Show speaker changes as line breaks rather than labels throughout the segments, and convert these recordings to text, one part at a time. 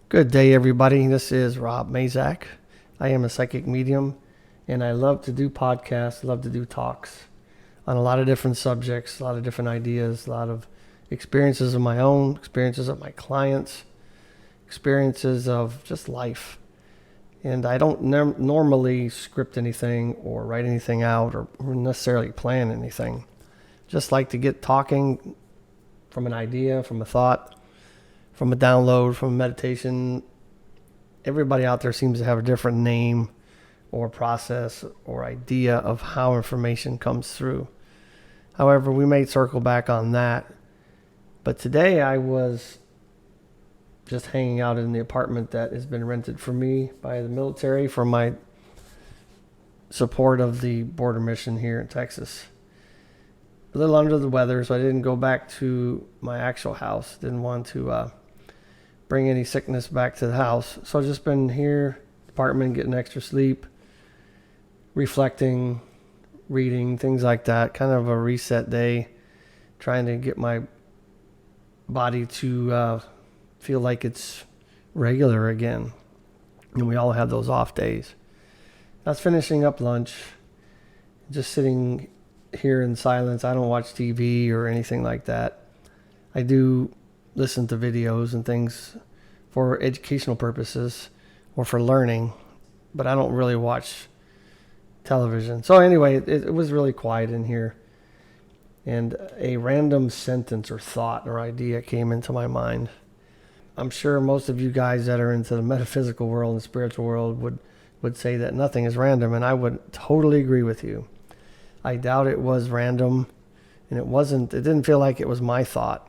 Good day, everybody. This is Rob Mazak. I am a psychic medium, and I love to do podcasts, love to do talks on a lot of different subjects, a lot of different ideas, a lot of experiences of my own, experiences of my clients, experiences of just life. And I don't normally script anything or write anything out or necessarily plan anything. Just like to get talking from an idea, from a thought, from a download, from a meditation. Everybody out there seems to have a different name or process or idea of how information comes through. However, we may circle back on that. But today I was just hanging out in the apartment that has been rented for me by the military for my support of the border mission here in Texas. A little under the weather, so I didn't go back to my actual house. Didn't want to bring any sickness back to the house. So I've just been here, apartment, getting extra sleep, reflecting, reading, things like that. Kind of a reset day, trying to get my body to feel like it's regular again. And we all have those off days. I was finishing up lunch, just sitting here in silence. I don't watch TV or anything like that. I do listen to videos and things for educational purposes or for learning, but I don't really watch television. So anyway, it was really quiet in here, and a random sentence or thought or idea came into my mind. I'm sure most of you guys that are into the metaphysical world and spiritual world would say that nothing is random, and I would totally agree with you. I doubt it was random, and it didn't feel like it was my thought,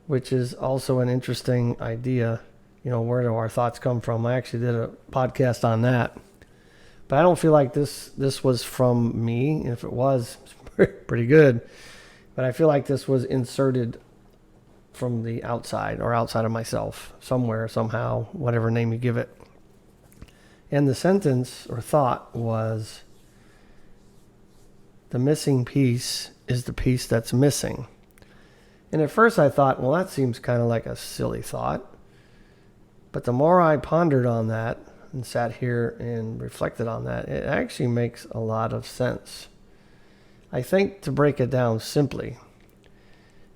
which is also an interesting idea. Where do our thoughts come from? I actually did a podcast on that, but I don't feel like this was from me. And if it was, it's pretty good, but I feel like this was inserted from the outside or outside of myself, somewhere, somehow, whatever name you give it. And the sentence or thought was, the missing piece is the piece that's missing. And at first I thought, well, that seems kind of like a silly thought. But the more I pondered on that and sat here and reflected on that, it actually makes a lot of sense. I think, to break it down simply,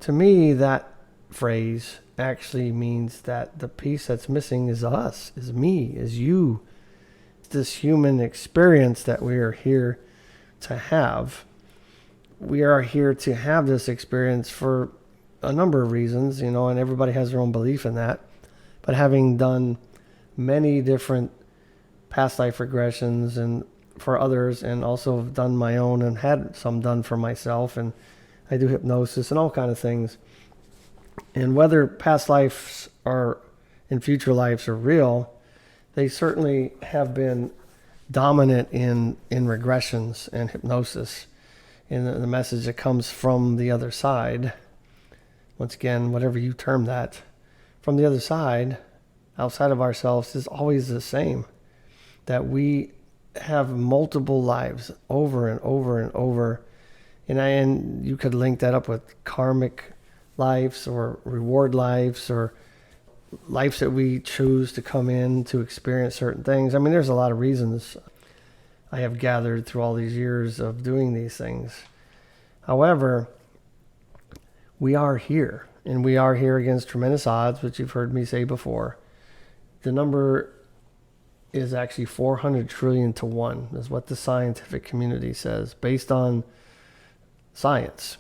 to me, that phrase actually means that the piece that's missing is us, is me, is you. It's this human experience that we are here to have. We are here to have this experience for a number of reasons, and everybody has their own belief in that. But having done many different past life regressions and for others, and also done my own and had some done for myself, and I do hypnosis and all kind of things. And whether past lives are and future lives are real, they certainly have been dominant in regressions and hypnosis, and the message that comes from the other side. Once again, whatever you term that, from the other side, outside of ourselves, is always the same. That we have multiple lives over and over and over. And you could link that up with karmic lives or reward lives or lives that we choose to come in to experience certain things. I mean, there's a lot of reasons I have gathered through all these years of doing these things. However, we are here, and we are here against tremendous odds, which you've heard me say before. The number is actually 400 trillion to 1, is what the scientific community says, based on science.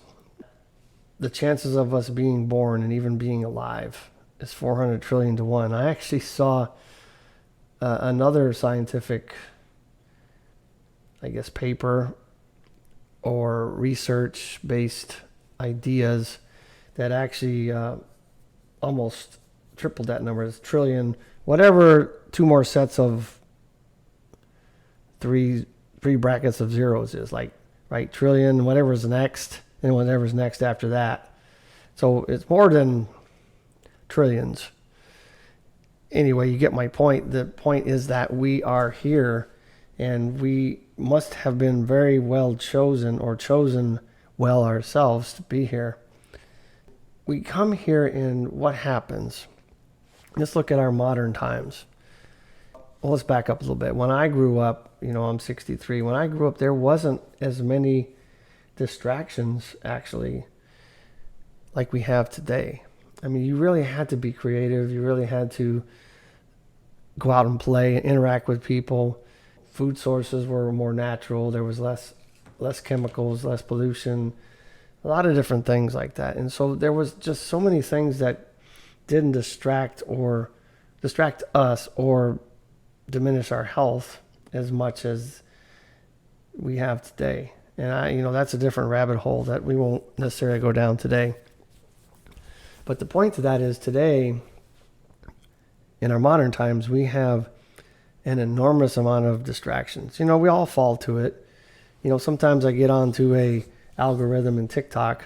The chances of us being born and even being alive is 400 trillion to 1. I actually saw another scientific, paper or research-based ideas that actually almost tripled that number. It's trillion, whatever, two more sets of three brackets of zeros is, right? Trillion, whatever's next, and whatever's next after that. So it's more than trillions. Anyway, you get my point. The point is that we are here, and we must have been very well chosen, or chosen well ourselves, to be here. We come here, and what happens? Let's look at our modern times. Well, let's back up a little bit. When I grew up, I'm 63. When I grew up, there wasn't as many distractions, actually, like we have today. I mean, you really had to be creative. You really had to go out and play and interact with people. Food sources were more natural. There was less chemicals, less pollution, a lot of different things like that. And so there was just so many things that didn't distract us or diminish our health as much as we have today. And that's a different rabbit hole that we won't necessarily go down today. But the point to that is today, in our modern times, we have an enormous amount of distractions. We all fall to it. Sometimes I get onto a algorithm in TikTok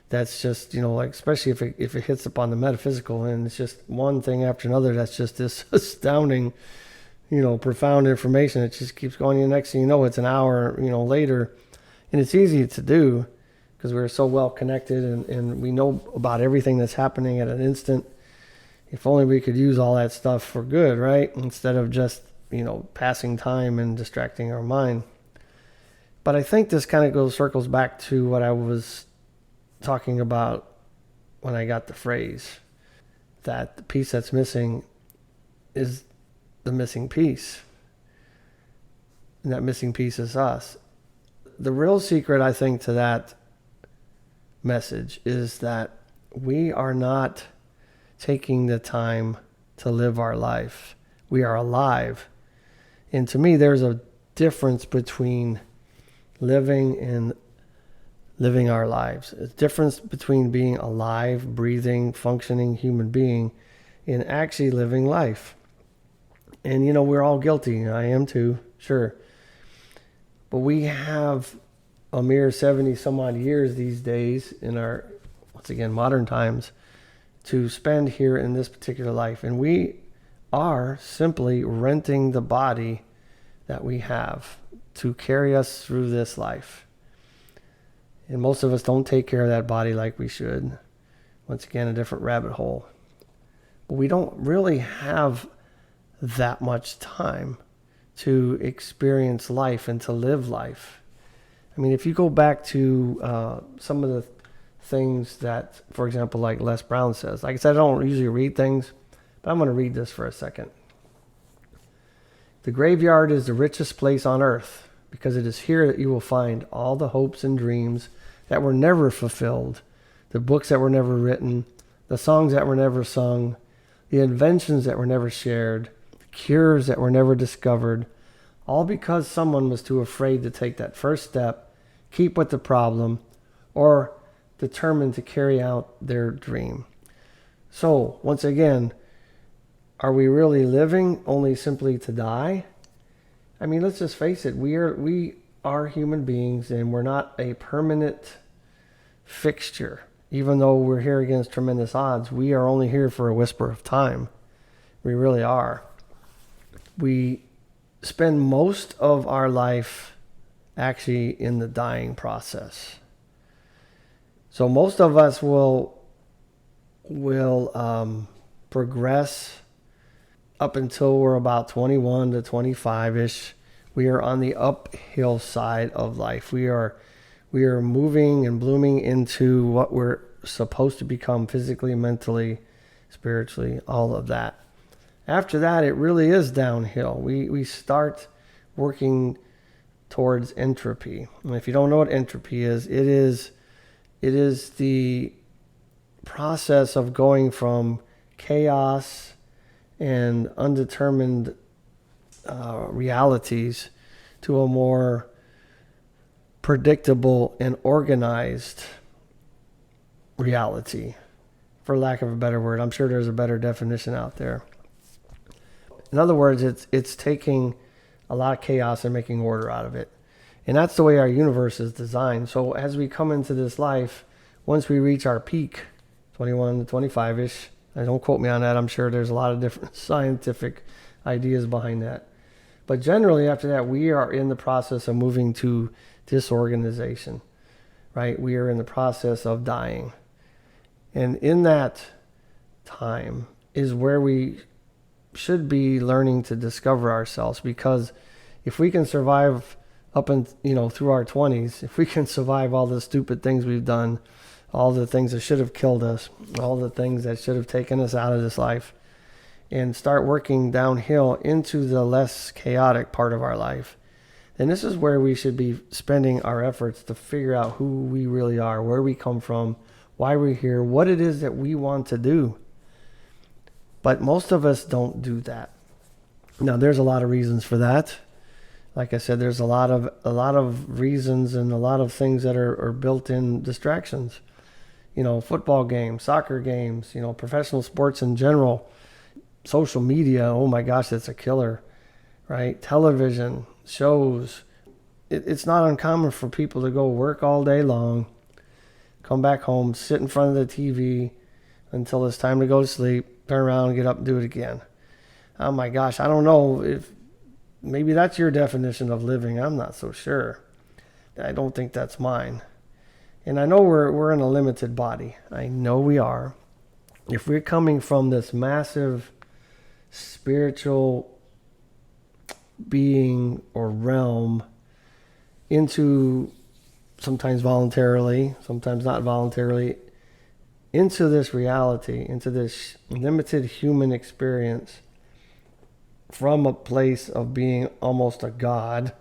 that's just, like, especially if it hits upon the metaphysical, and it's just one thing after another that's just this astounding, profound information. It just keeps going. The next thing you know, it's an hour, later. And it's easy to do because we're so well connected and we know about everything that's happening at an instant. If only we could use all that stuff for good, right? Instead of just, passing time and distracting our mind. But I think this kind of circles back to what I was talking about when I got the phrase that the piece that's missing is the missing piece. And that missing piece is us. The real secret, I think, to that message is that we are not taking the time to live our life. We are alive. And to me, there's a difference between living and living our lives. A difference between being alive, breathing, functioning human being and actually living life. And, we're all guilty. I am too, sure. But we have a mere 70 some odd years these days in our, once again, modern times to spend here in this particular life. And we are simply renting the body that we have to carry us through this life. And most of us don't take care of that body like we should. Once again, a different rabbit hole. But we don't really have that much time to experience life and to live life. I mean, if you go back to some of the things that, for example, like Les Brown says, like I said, I don't usually read things, but I'm going to read this for a second. The graveyard is the richest place on earth because it is here that you will find all the hopes and dreams that were never fulfilled, the books that were never written, the songs that were never sung, the inventions that were never shared, the cures that were never discovered, all because someone was too afraid to take that first step, keep with the problem, or determined to carry out their dream. So, once again, are we really living only simply to die? I mean, let's just face it. We are human beings, and we're not a permanent fixture. Even though we're here against tremendous odds, we are only here for a whisper of time. We really are. We spend most of our life actually in the dying process. So most of us will progress up until we're about 21 to 25-ish. We are on the uphill side of life. We are moving and blooming into what we're supposed to become physically, mentally, spiritually, all of that. After that, it really is downhill. We start working towards entropy. And if you don't know what entropy is, it is the process of going from chaos and undetermined realities to a more predictable and organized reality, for lack of a better word. I'm sure there's a better definition out there. In other words, it's taking a lot of chaos and making order out of it. And that's the way our universe is designed. So as we come into this life, once we reach our peak, 21 to 25-ish, don't quote me on that. I'm sure there's a lot of different scientific ideas behind that. But generally, after that, we are in the process of moving to disorganization, right? We are in the process of dying. And in that time, is where we should be learning to discover ourselves, because if we can survive up and through our 20s, if we can survive all the stupid things we've done, all the things that should have killed us, all the things that should have taken us out of this life, and start working downhill into the less chaotic part of our life, then this is where we should be spending our efforts to figure out who we really are, where we come from, why we're here, what it is that we want to do. But most of us don't do that. Now, there's a lot of reasons for that. Like I said, there's a lot of reasons and a lot of things that are built-in distractions. Football games, soccer games, professional sports in general, social media. Oh my gosh, that's a killer, right? Television, shows. It's not uncommon for people to go work all day long, come back home, sit in front of the TV until it's time to go to sleep, turn around and get up and do it again. Oh my gosh, I don't know if maybe that's your definition of living. I'm not so sure. I don't think that's mine. And I know we're in a limited body. I know we are. If we're coming from this massive spiritual being or realm into, sometimes voluntarily, sometimes not voluntarily, into this reality, into this limited human experience from a place of being almost a god,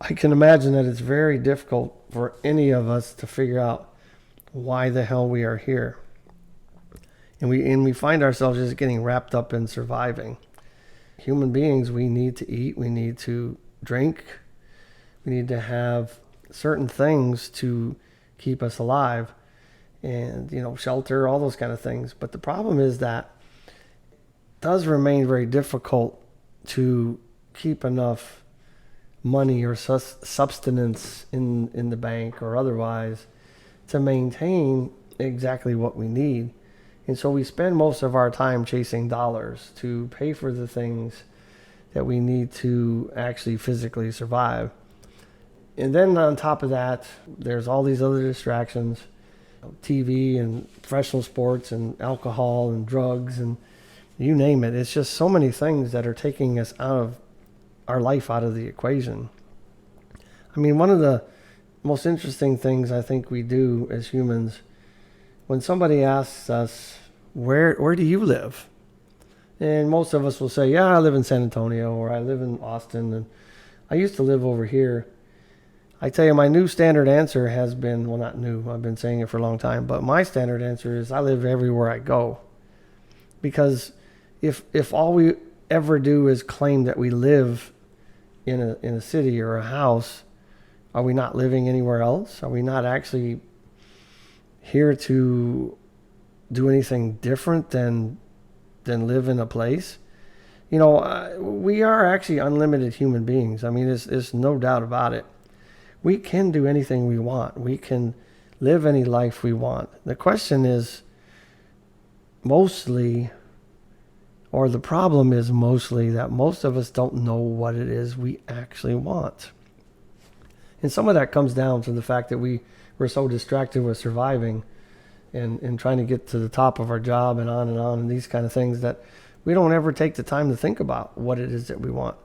I can imagine that it's very difficult for any of us to figure out why the hell we are here. And we find ourselves just getting wrapped up in surviving. Human beings, we need to eat, we need to drink, we need to have certain things to keep us alive, and shelter, all those kind of things. But the problem is that it does remain very difficult to keep enough money or substance in the bank or otherwise to maintain exactly what we need. And so we spend most of our time chasing dollars to pay for the things that we need to actually physically survive. And then on top of that, there's all these other distractions, TV and professional sports and alcohol and drugs and you name it. It's just so many things that are taking us out of our life, out of the equation. I mean, one of the most interesting things I think we do as humans, when somebody asks us, where do you live? And most of us will say, yeah, I live in San Antonio, or I live in Austin, and I used to live over here. I tell you, my new standard answer has been, well, not new, I've been saying it for a long time, but my standard answer is I live everywhere I go. Because if all we ever do is claim that we live in a city or a house, are we not living anywhere else? Are we not actually here to do anything different than live in a place? We are actually unlimited human beings. I mean, there's no doubt about it. We can do anything we want. We can live any life we want. The question is mostly, or the problem is mostly, that most of us don't know what it is we actually want. And some of that comes down to the fact that we're so distracted with surviving and trying to get to the top of our job and on and these kind of things, that we don't ever take the time to think about what it is that we want.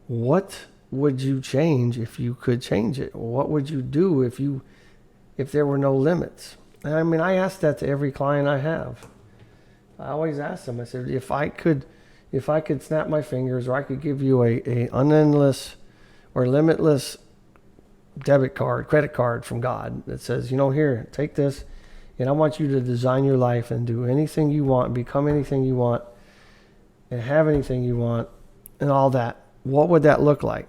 What would you change if you could change it? What would you do if there were no limits? And I mean, I ask that to every client I have. I always ask them, I said, if I could snap my fingers, or I could give you a unendless or limitless credit card from God that says, here, take this, and I want you to design your life and do anything you want, become anything you want, and have anything you want, and all that. What would that look like?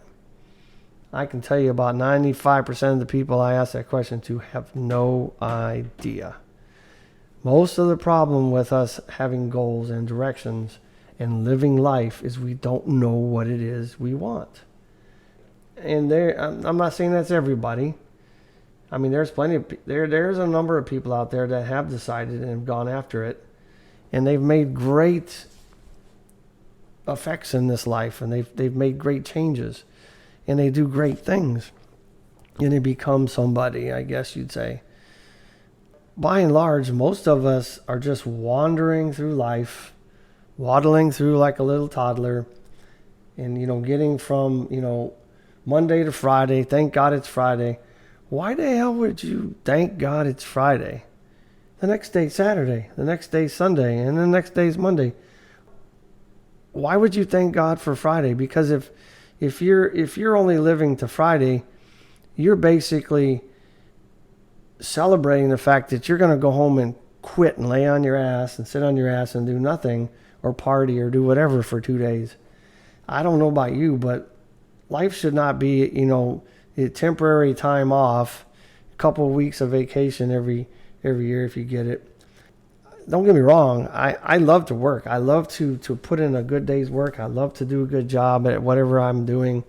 I can tell you about 95% of the people I ask that question to have no idea. Most of the problem with us having goals and directions and living life is we don't know what it is we want. And I'm not saying that's everybody. I mean, there's there's a number of people out there that have decided and have gone after it, and they've made great effects in this life, and they've made great changes, and they do great things, and they become somebody, I guess you'd say. by and large, most of us are just wandering through life, waddling through like a little toddler, and, getting from, Monday to Friday. Thank God it's Friday. Why the hell would you thank God it's Friday? The next day Saturday, the next day Sunday, and the next day's Monday. Why would you thank God for Friday? Because if you're only living to Friday, you're basically celebrating the fact that you're going to go home and quit and lay on your ass and sit on your ass and do nothing or party or do whatever for 2 days. I don't know about you, but life should not be, a temporary time off, a couple of weeks of vacation every year if you get it. Don't get me wrong. I love to work. I love to put in a good day's work. I love to do a good job at whatever I'm doing.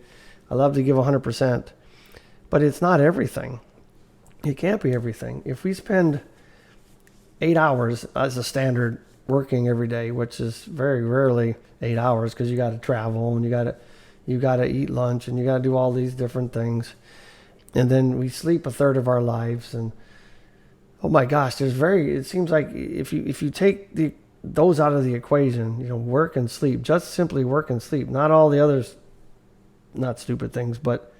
I love to give 100%. But it's not everything. It can't be everything. If we spend 8 hours as a standard working every day, which is very rarely 8 hours because you got to travel and you got to eat lunch and you got to do all these different things, and then we sleep a third of our lives, and oh my gosh, it seems like if you take those out of the equation, work and sleep, just simply work and sleep, not all the others, not stupid things, but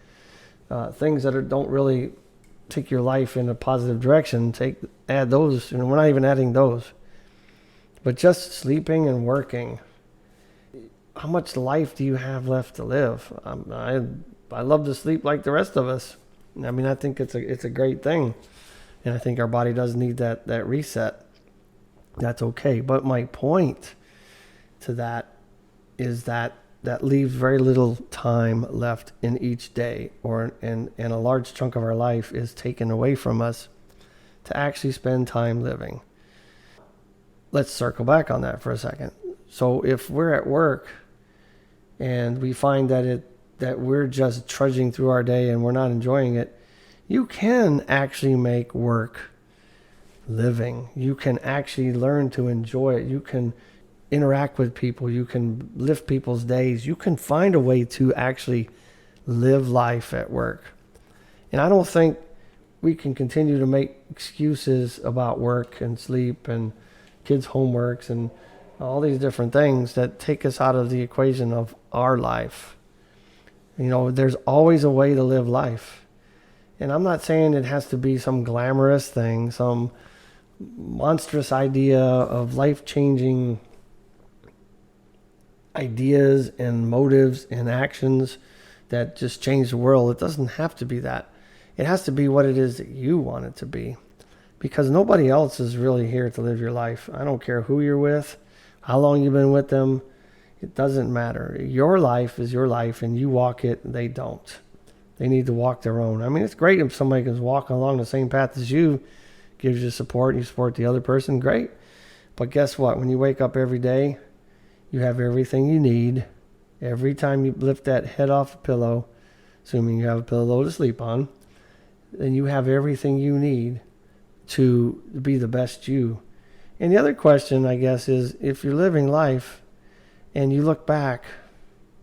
things that don't really take your life in a positive direction, add those, we're not even adding those. But just sleeping and working, how much life do you have left to live? I love to sleep like the rest of us. I mean, I think it's a great thing. And I think our body does need that reset. That's okay. But my point to that is that leaves very little time left in each day, and a large chunk of our life is taken away from us to actually spend time living. Let's circle back on that for a second. So if we're at work and we find that we're just trudging through our day and we're not enjoying it, you can actually make work living. You can actually learn to enjoy it. You can interact with people. You can lift people's days. You can find a way to actually live life at work. And I don't think we can continue to make excuses about work and sleep and kids' homeworks and all these different things that take us out of the equation of our life. There's always a way to live life. And I'm not saying it has to be some glamorous thing, some monstrous idea of life-changing ideas and motives and actions that just change the world. It doesn't have to be that. It has to be what it is that you want it to be. Because nobody else is really here to live your life. I don't care who you're with, how long you've been with them. It doesn't matter. Your life is your life, and you walk it, they don't. They need to walk their own. I mean, it's great if somebody can walk along the same path as you, gives you support, you support the other person, great. But guess what? When you wake up every day, you have everything you need. Every time you lift that head off a pillow, assuming you have a pillow to sleep on, then you have everything you need to be the best you. And the other question, I guess, is if you're living life and you look back,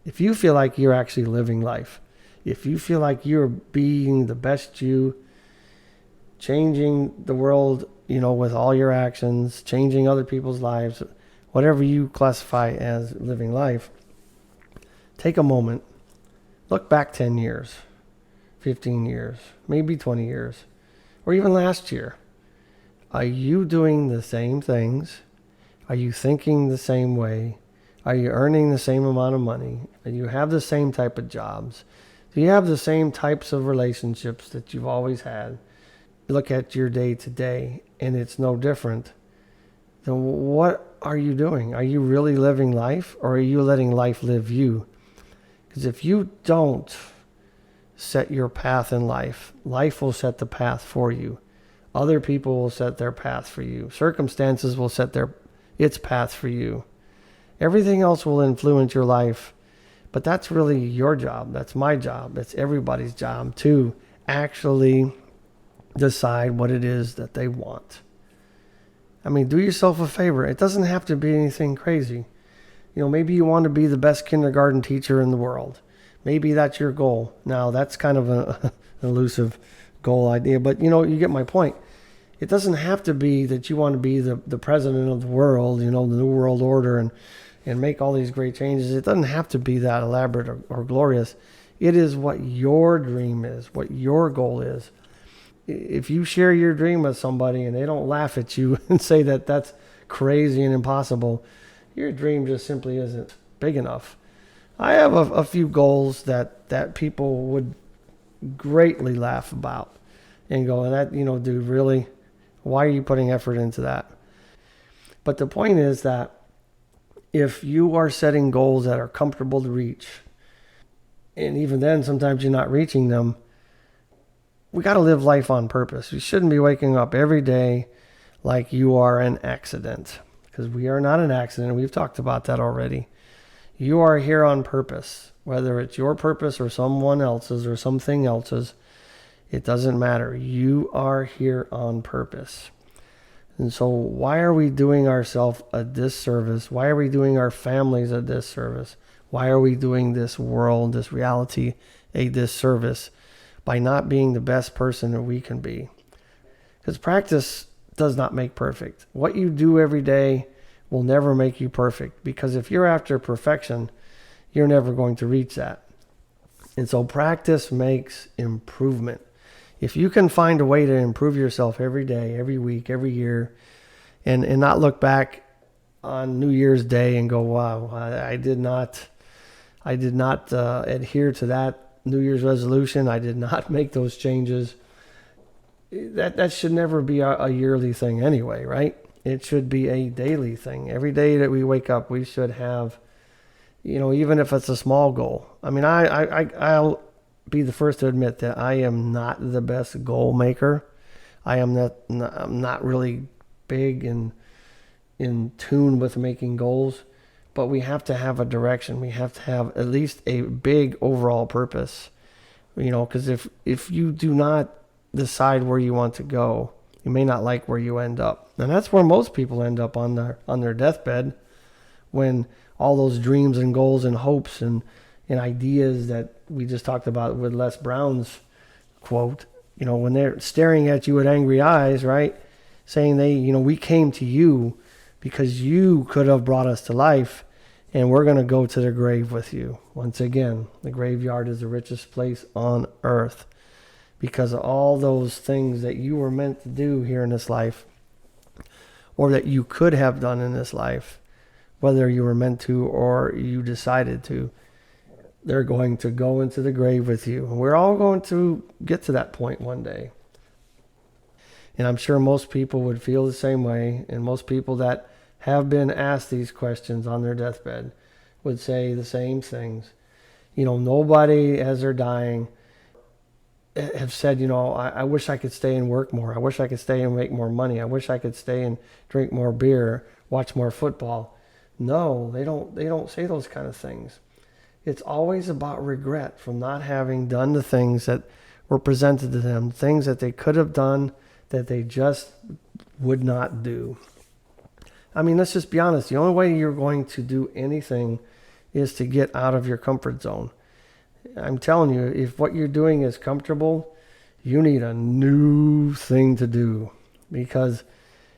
if you feel like you're actually living life, if you feel like you're being the best you, changing the world, with all your actions, changing other people's lives, whatever you classify as living life, take a moment, look back 10 years, 15 years, maybe 20 years, or even last year. Are you doing the same things? Are you thinking the same way? Are you earning the same amount of money? Do you have the same type of jobs? Do you have the same types of relationships that you've always had? Look at your day to day, and it's no different. Then what are you doing? Are you really living life, or are you letting life live you? Because if you don't set your path in life, life will set the path for you. Other people will set their path for you. Circumstances will set its path for you. Everything else will influence your life, but that's really your job. That's my job. That's everybody's job to actually decide what it is that they want. I mean, do yourself a favor. It doesn't have to be anything crazy. Maybe you want to be the best kindergarten teacher in the world. Maybe that's your goal. Now, that's kind of an elusive goal idea, but you get my point. It doesn't have to be that you want to be the president of the world, the New World Order, and make all these great changes. It doesn't have to be that elaborate or glorious. It is what your dream is, what your goal is. If you share your dream with somebody and they don't laugh at you and say that that's crazy and impossible, your dream just simply isn't big enough. I have a few goals that people would greatly laugh about and go, that, dude, really? Why are you putting effort into that? But the point is that if you are setting goals that are comfortable to reach, and even then sometimes you're not reaching them, we got to live life on purpose. You shouldn't be waking up every day like you are an accident, because we are not an accident. We've talked about that already. You are here on purpose, whether it's your purpose or someone else's or something else's. It doesn't matter. You are here on purpose. And so why are we doing ourselves a disservice? Why are we doing our families a disservice? Why are we doing this world, this reality, a disservice by not being the best person that we can be? Because practice does not make perfect. What you do every day will never make you perfect, because if you're after perfection, you're never going to reach that. And so practice makes improvement. If you can find a way to improve yourself every day, every week, every year, and not look back on New Year's Day and go, wow, I did not adhere to that New Year's resolution. I did not make those changes. That should never be a yearly thing anyway, right? It should be a daily thing. Every day that we wake up, we should have, even if it's a small goal. I mean, I'll be the first to admit that I am not the best goal maker. I'm not really big and in tune with making goals, but we have to have a direction. We have to have at least a big overall purpose, because if you do not decide where you want to go, you may not like where you end up. And that's where most people end up on their deathbed, when all those dreams and goals and hopes and ideas that we just talked about with Les Brown's quote, when they're staring at you with angry eyes, right? Saying we came to you because you could have brought us to life, and we're going to go to the grave with you. Once again, the graveyard is the richest place on earth, because of all those things that you were meant to do here in this life, or that you could have done in this life, whether you were meant to or you decided to. They're going to go into the grave with you. And we're all going to get to that point one day. And I'm sure most people would feel the same way. And most people that have been asked these questions on their deathbed would say the same things. Nobody, as they're dying, have said, I wish I could stay and work more. I wish I could stay and make more money. I wish I could stay and drink more beer, watch more football. No, they don't say those kind of things. It's always about regret from not having done the things that were presented to them, things that they could have done that they just would not do. I mean, let's just be honest. The only way you're going to do anything is to get out of your comfort zone. I'm telling you, if what you're doing is comfortable, you need a new thing to do. Because,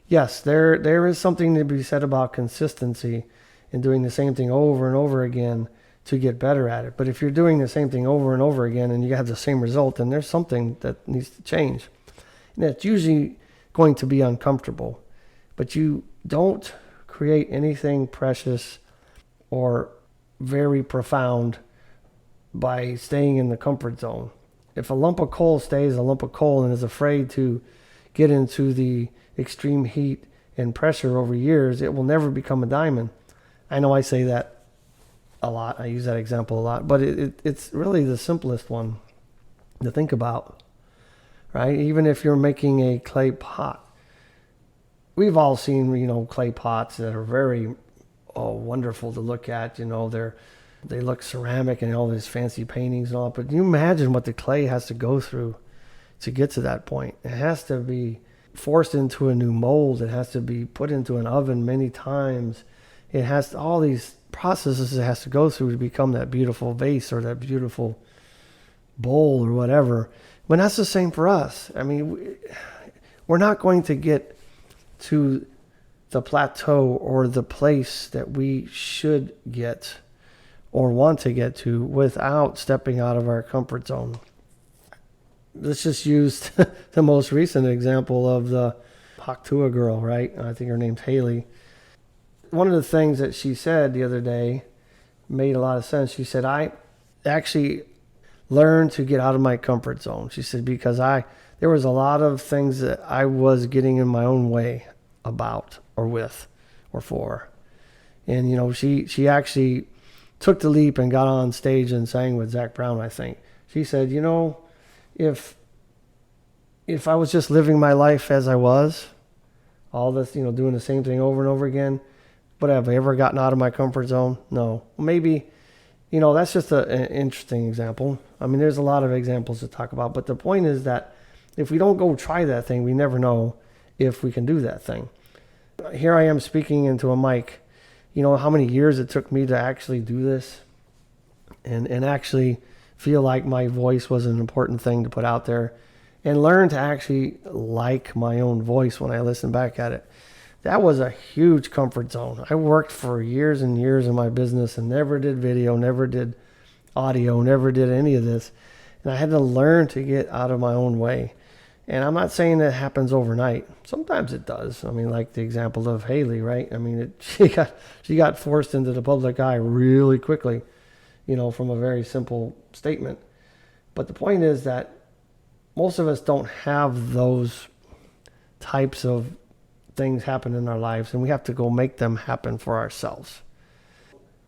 yes, there is something to be said about consistency and doing the same thing over and over again to get better at it. But if you're doing the same thing over and over again and you have the same result, then there's something that needs to change. And it's usually going to be uncomfortable. But you don't create anything precious or very profound by staying in the comfort zone. If a lump of coal stays a lump of coal and is afraid to get into the extreme heat and pressure over years, it will never become a diamond. I know I say that a lot. I use that example a lot, but it's really the simplest one to think about, right? Even if you're making a clay pot, we've all seen, clay pots that are very wonderful to look at. They look ceramic and all these fancy paintings and all, but you imagine what the clay has to go through to get to that point. It has to be forced into a new mold. It has to be put into an oven many times. It has all these processes it has to go through to become that beautiful vase or that beautiful bowl or whatever. But that's the same for us. I mean, we're not going to get to the plateau or the place that we should get or want to get to without stepping out of our comfort zone. Let's just use the most recent example of the Haktua girl, right? I think her name's Haley. One of the things that she said the other day made a lot of sense. She said, I actually learned to get out of my comfort zone. She said, because there was a lot of things that I was getting in my own way about or with or for. And, she actually took the leap and got on stage and sang with Zach Brown, I think. She said, if I was just living my life as I was, all this, doing the same thing over and over again, but have I ever gotten out of my comfort zone? No. Maybe, that's just an interesting example. I mean, there's a lot of examples to talk about, but the point is that if we don't go try that thing, we never know if we can do that thing. Here I am speaking into a mic. How many years it took me to actually do this and actually feel like my voice was an important thing to put out there and learn to actually like my own voice when I listen back at it. That was a huge comfort zone. I worked for years and years in my business and never did video, never did audio, never did any of this. And I had to learn to get out of my own way. And I'm not saying that happens overnight. Sometimes it does. I mean, like the example of Haley, right? I mean, she got forced into the public eye really quickly, from a very simple statement. But the point is that most of us don't have those types of things happen in our lives, and we have to go make them happen for ourselves.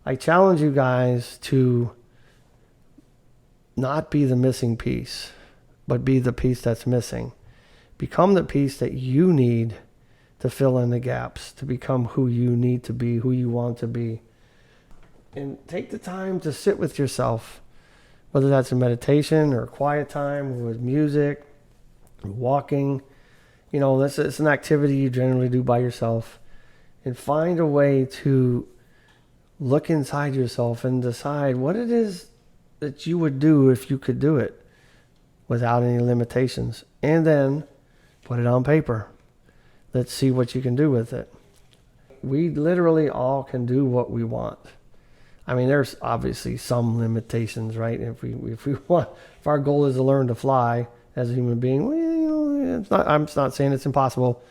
I challenge you guys to not be the missing piece, but be the piece that's missing. Become the piece that you need to fill in the gaps, to become who you need to be, who you want to be. And take the time to sit with yourself, whether that's in meditation or quiet time with music, walking. It's an activity you generally do by yourself. And find a way to look inside yourself and decide what it is that you would do if you could do it without any limitations. And then put it on paper. Let's see what you can do with it. We literally all can do what we want. I mean, there's obviously some limitations, right? If our goal is to learn to fly as a human being, I'm not saying it's impossible,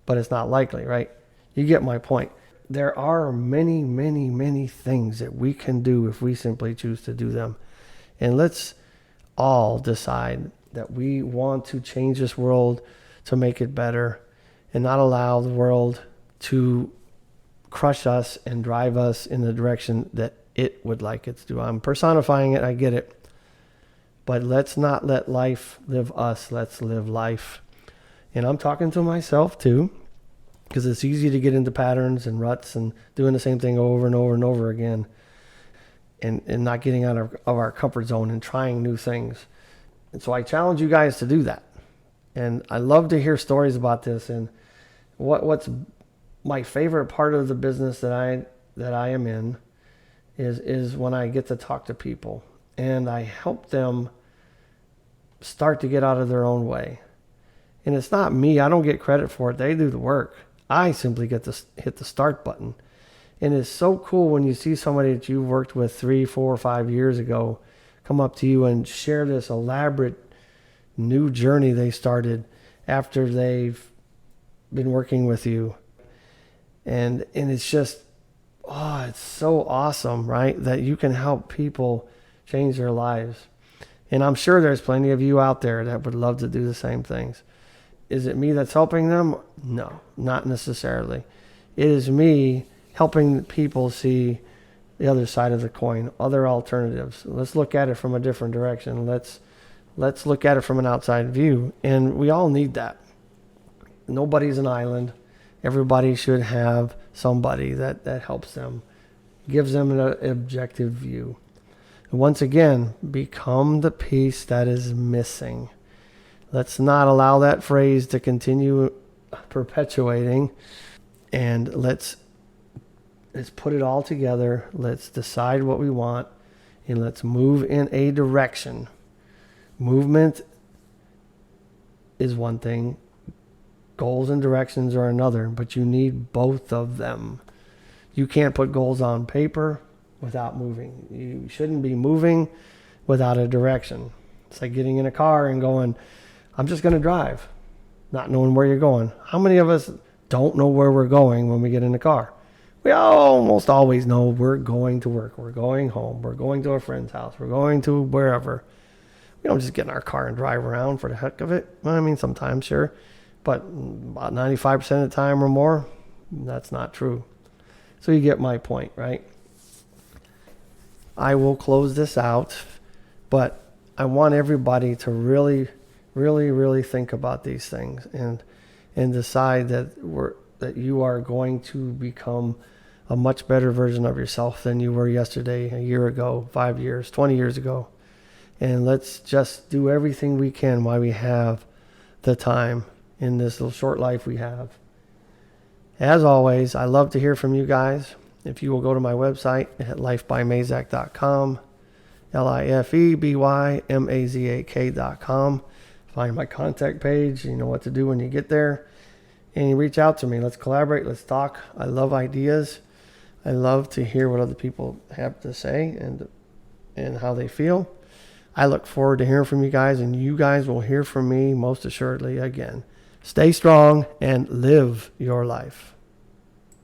but it's not likely, right? You get my point. There are many, many, many things that we can do if we simply choose to do them. And let's all decide that we want to change this world to make it better and not allow the world to crush us and drive us in the direction that it would like it to do. I'm personifying it, I get it. But let's not let life live us. Let's live life. And I'm talking to myself too, because it's easy to get into patterns and ruts and doing the same thing over and over and over again and not getting out of our comfort zone and trying new things. And so I challenge you guys to do that. And I love to hear stories about this. And what's my favorite part of the business that I am in is when I get to talk to people and I help them start to get out of their own way. And it's not me. I don't get credit for it. They do the work. I simply get to hit the start button. And it's so cool when you see somebody that you worked with 3, 4, 5 years ago come up to you and share this elaborate new journey they started after they've been working with you. And it's just, it's so awesome, right? That you can help people change their lives. And I'm sure there's plenty of you out there that would love to do the same things. Is it me that's helping them? No, not necessarily. It is me helping people see the other side of the coin, other alternatives. Let's look at it from a different direction. Let's look at it from an outside view. And we all need that. Nobody's an island. Everybody should have somebody that helps them, gives them an objective view. And once again, become the piece that is missing. Let's not allow that phrase to continue perpetuating. And let's put it all together. Let's decide what we want. And let's move in a direction. Movement is one thing. Goals and directions are another, but you need both of them. You can't put goals on paper without moving. You shouldn't be moving without a direction. It's like getting in a car and going, I'm just going to drive, not knowing where you're going. How many of us don't know where we're going when we get in the car? We almost always know we're going to work, we're going home, we're going to a friend's house, we're going to wherever. We don't just get in our car and drive around for the heck of it. Well, I mean, sometimes, sure. But about 95% of the time or more, that's not true. So you get my point, right? I will close this out, but I want everybody to really, really, really think about these things and decide that you are going to become a much better version of yourself than you were yesterday, a year ago, 5 years, 20 years ago. And let's just do everything we can while we have the time in this little short life we have. As always, I love to hear from you guys. If you will go to my website at lifebymazak.com, LIFEBYMAZAK.com. Find my contact page. You know what to do when you get there. And you reach out to me. Let's collaborate. Let's talk. I love ideas. I love to hear what other people have to say and how they feel. I look forward to hearing from you guys, and you guys will hear from me most assuredly again. Stay strong and live your life.